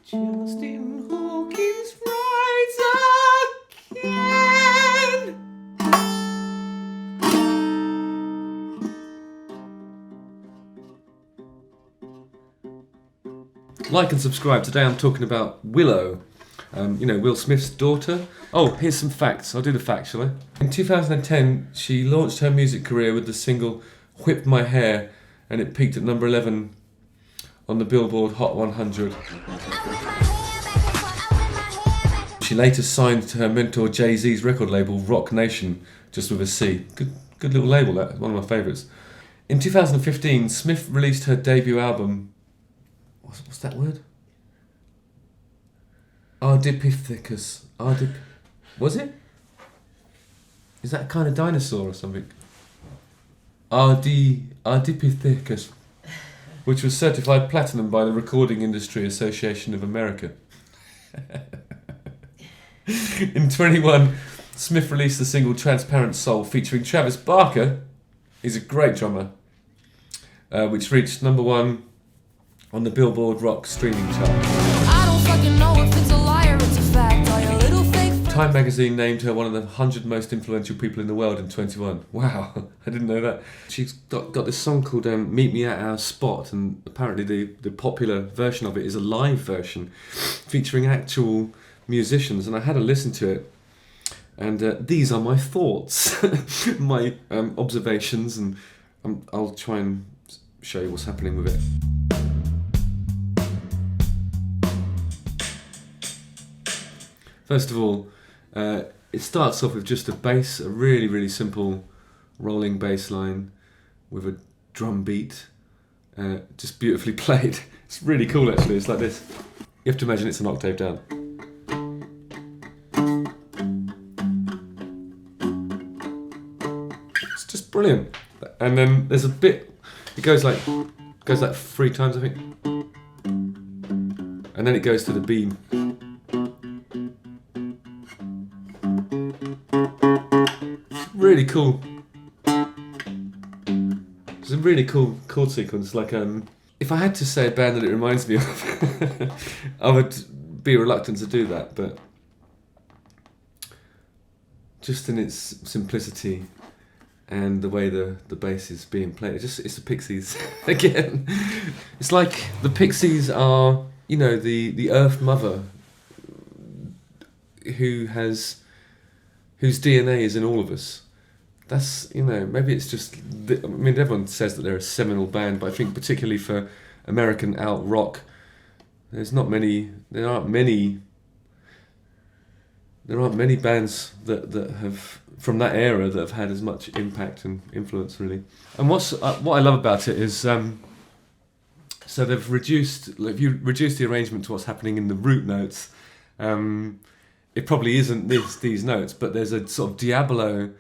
Justin Hawkins rides again. Like and subscribe. Today I'm talking about Willow, Will Smith's daughter. Oh, here's some facts. I'll do the facts, shall I? In 2010, she launched her music career with the single Whip My Hair, and it peaked at number 11 on the Billboard Hot 100. She later signed to her mentor Jay-Z's record label, Rock Nation, just with a C. Good little label, that. One of my favourites. In 2015, Smith released her debut album. What's that word? Ardipithecus. Was it? Is that a kind of dinosaur or something? Ardipithecus, which was certified platinum by the Recording Industry Association of America. In 21, Smith released the single Transparent Soul featuring Travis Barker. He's a great drummer, which reached number 1 on the Billboard Rock streaming chart. I don't fucking know if it's a lie or it's a fact. Are you a little fake? Time magazine named her one of the 100 most influential people in the world in 21. Wow, I didn't know that. She's got this song called Meet Me at Our Spot, and apparently the popular version of it is a live version featuring actual musicians, and I had a listen to it, and these are my thoughts, my observations, and I'll try and show you what's happening with it. First of all, it starts off with just a bass, a really, really simple rolling bass line with a drum beat, just beautifully played. It's really cool actually, it's like this. You have to imagine it's an octave down. It's just brilliant. And then there's a bit, it goes like 3 times I think. And then it goes to the B. Really cool. It's a really cool chord sequence. Like, if I had to say a band that it reminds me of, I would be reluctant to do that. But just in its simplicity and the way the bass is being played, it's the Pixies again. It's like the Pixies are, the Earth Mother, whose DNA is in all of us. That's, maybe it's just, everyone says that they're a seminal band, but I think particularly for American alt rock, there aren't many bands that have, from that era, that have had as much impact and influence, really. And what I love about it is, so they've reduced, if you reduce the arrangement to what's happening in the root notes, it probably isn't these notes, but there's a sort of Diablo,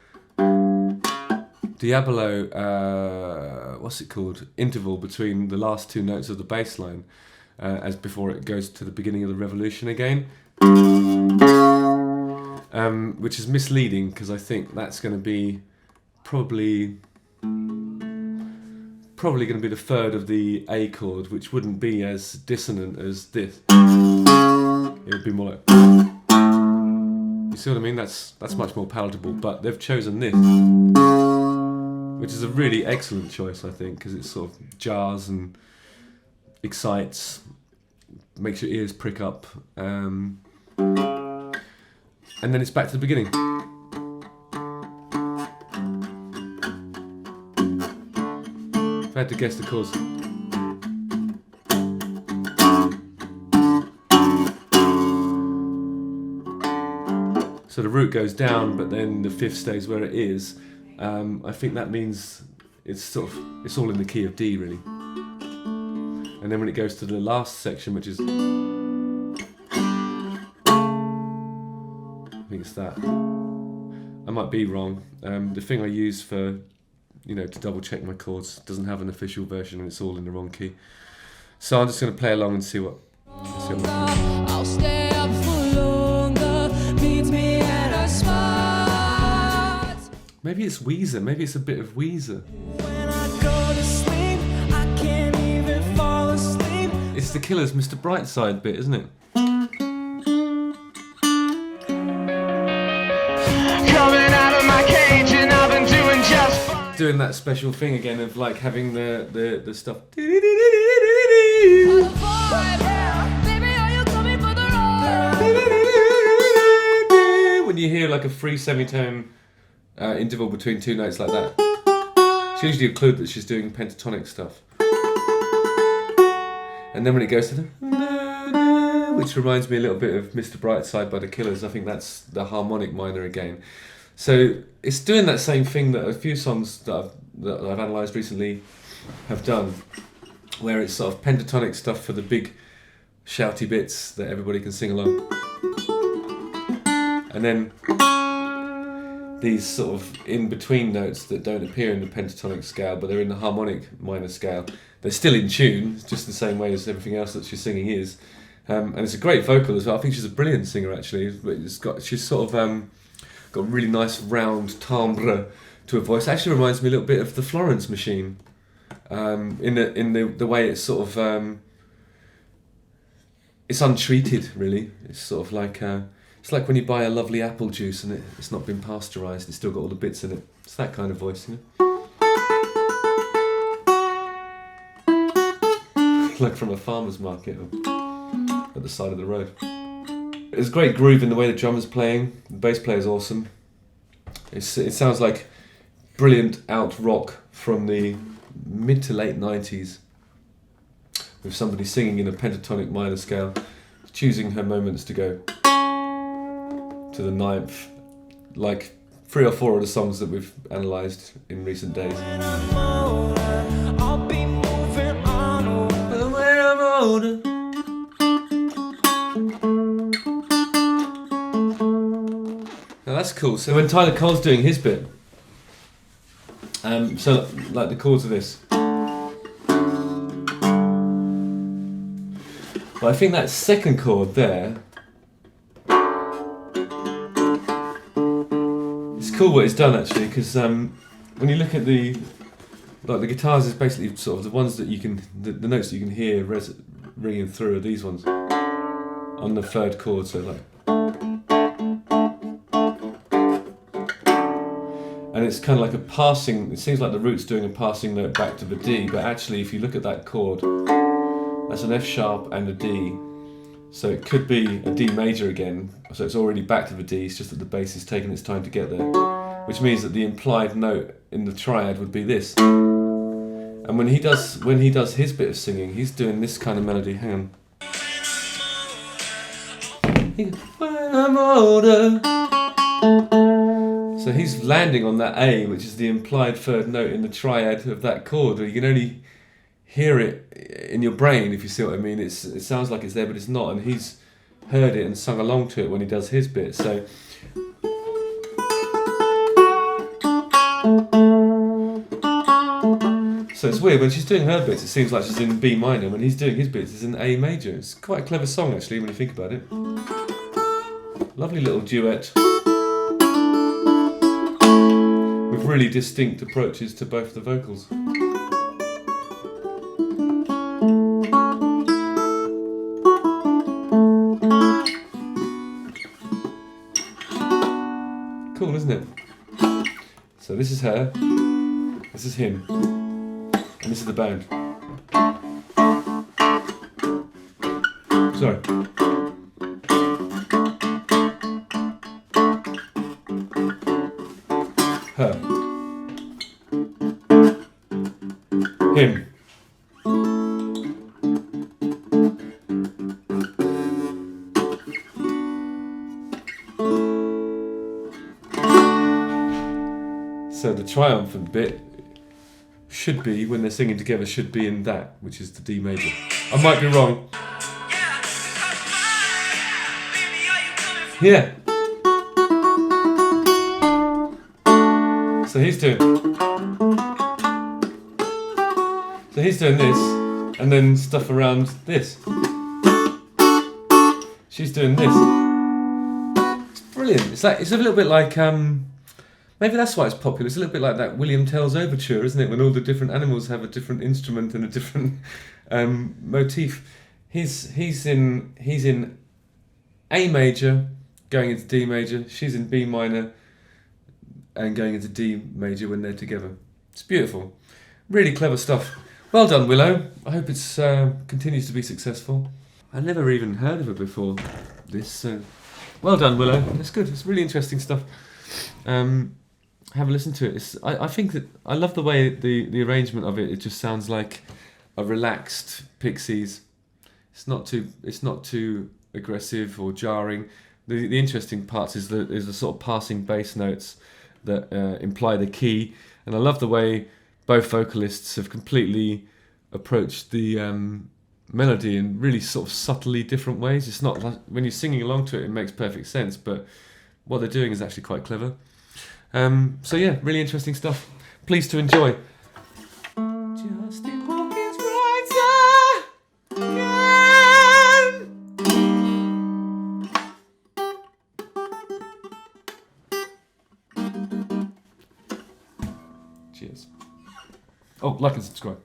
what's it called? Interval between the last 2 notes of the bass line, as before it goes to the beginning of the revolution again. Which is misleading, because I think that's going to be probably going to be the third of the A chord, which wouldn't be as dissonant as this. It would be more like... You see what I mean? That's much more palatable, but they've chosen this, which is a really excellent choice, I think, because it sort of jars and excites, makes your ears prick up, and then it's back to the beginning. If I had to guess the chords. So the root goes down, but then the 5th stays where it is. I think that means it's all in the key of D, really. And then when it goes to the last section, which is, I think it's that. I might be wrong. The thing I use for, to double check my chords doesn't have an official version, and it's all in the wrong key. So I'm just going to play along and see what. I'll stay up for longer. Meet me at our spot. Maybe it's Weezer. Maybe it's a bit of Weezer. When I go to sleep, I can't even fall asleep. This is the Killers' Mr. Brightside bit, isn't it? Coming out of my cage and I've been doing just fine. Doing that special thing again of like having the stuff. When you hear like a free semitone interval between two notes like that, it's usually a clue that she's doing pentatonic stuff. And then when it goes to the, which reminds me a little bit of Mr. Brightside by the Killers, I think that's the harmonic minor again. So it's doing that same thing that a few songs that I've analysed recently have done, where it's sort of pentatonic stuff for the big shouty bits that everybody can sing along. And then these sort of in-between notes that don't appear in the pentatonic scale, but they're in the harmonic minor scale. They're still in tune, just the same way as everything else that she's singing is. And it's a great vocal as well. I think she's a brilliant singer, actually. But she's sort of got a really nice round timbre to her voice. It actually reminds me a little bit of the Florence Machine, in the way it's sort of it's untreated, really. It's sort of like it's like when you buy a lovely apple juice and it's not been pasteurised. It's still got all the bits in it. It's that kind of voice, you know. Like from a farmer's market or at the side of the road. There's great groove in the way the drummer's playing. The bass player's awesome. It sounds like brilliant out rock from the mid to late 90s, with somebody singing in a pentatonic minor scale, choosing her moments to go to the ninth, like 3 or 4 of the songs that we've analysed in recent days. Now that's cool. So when Tyler Cole's doing his bit, so like the chords of this, but I think that second chord there, it's cool what it's done actually, because when you look at the guitars is basically sort of the ones that you can, the notes that you can hear ringing through are these ones on the third chord, so like, and it's kind of like a passing, it seems like the root's doing a passing note back to the D, but actually if you look at that chord, that's an F sharp and a D, so it could be a D major again, so it's already back to the D, it's just that the bass is taking its time to get there, which means that the implied note in the triad would be this. And when he does his bit of singing, he's doing this kind of melody. Hang on. When I'm older. So he's landing on that A, which is the implied third note in the triad of that chord. You can only hear it in your brain, if you see what I mean. It sounds like it's there, but it's not. And he's heard it and sung along to it when he does his bit. So. So it's weird, when she's doing her bits it seems like she's in B minor, when he's doing his bits it's in A major. It's quite a clever song actually when you think about it. Lovely little duet with really distinct approaches to both the vocals. Cool, isn't it? So this is her, this is him. And this is the band. Sorry. Her. Him. So the triumphant bit should be, when they're singing together, should be in that, which is the D major. I might be wrong. Yeah. So he's doing this, and then stuff around this. She's doing this. It's brilliant. It's a little bit like maybe that's why it's popular. It's a little bit like that William Tell's Overture, isn't it? When all the different animals have a different instrument and a different motif. he's in A major, going into D major. She's in B minor, and going into D major when they're together. It's beautiful, really clever stuff. Well done, Willow. I hope it's continues to be successful. I never even heard of it before. This, well done, Willow. It's good. It's really interesting stuff. Have a listen to it. I think that I love the way the arrangement of it. It just sounds like a relaxed Pixies. It's not too aggressive or jarring. The interesting parts is the sort of passing bass notes that imply the key, and I love the way both vocalists have completely approached the melody in really sort of subtly different ways. It's not like, when you're singing along to it makes perfect sense, but what they're doing is actually quite clever. So yeah, really interesting stuff. Pleased to enjoy. Justin Hawkins writes again. Cheers. Oh, like and subscribe.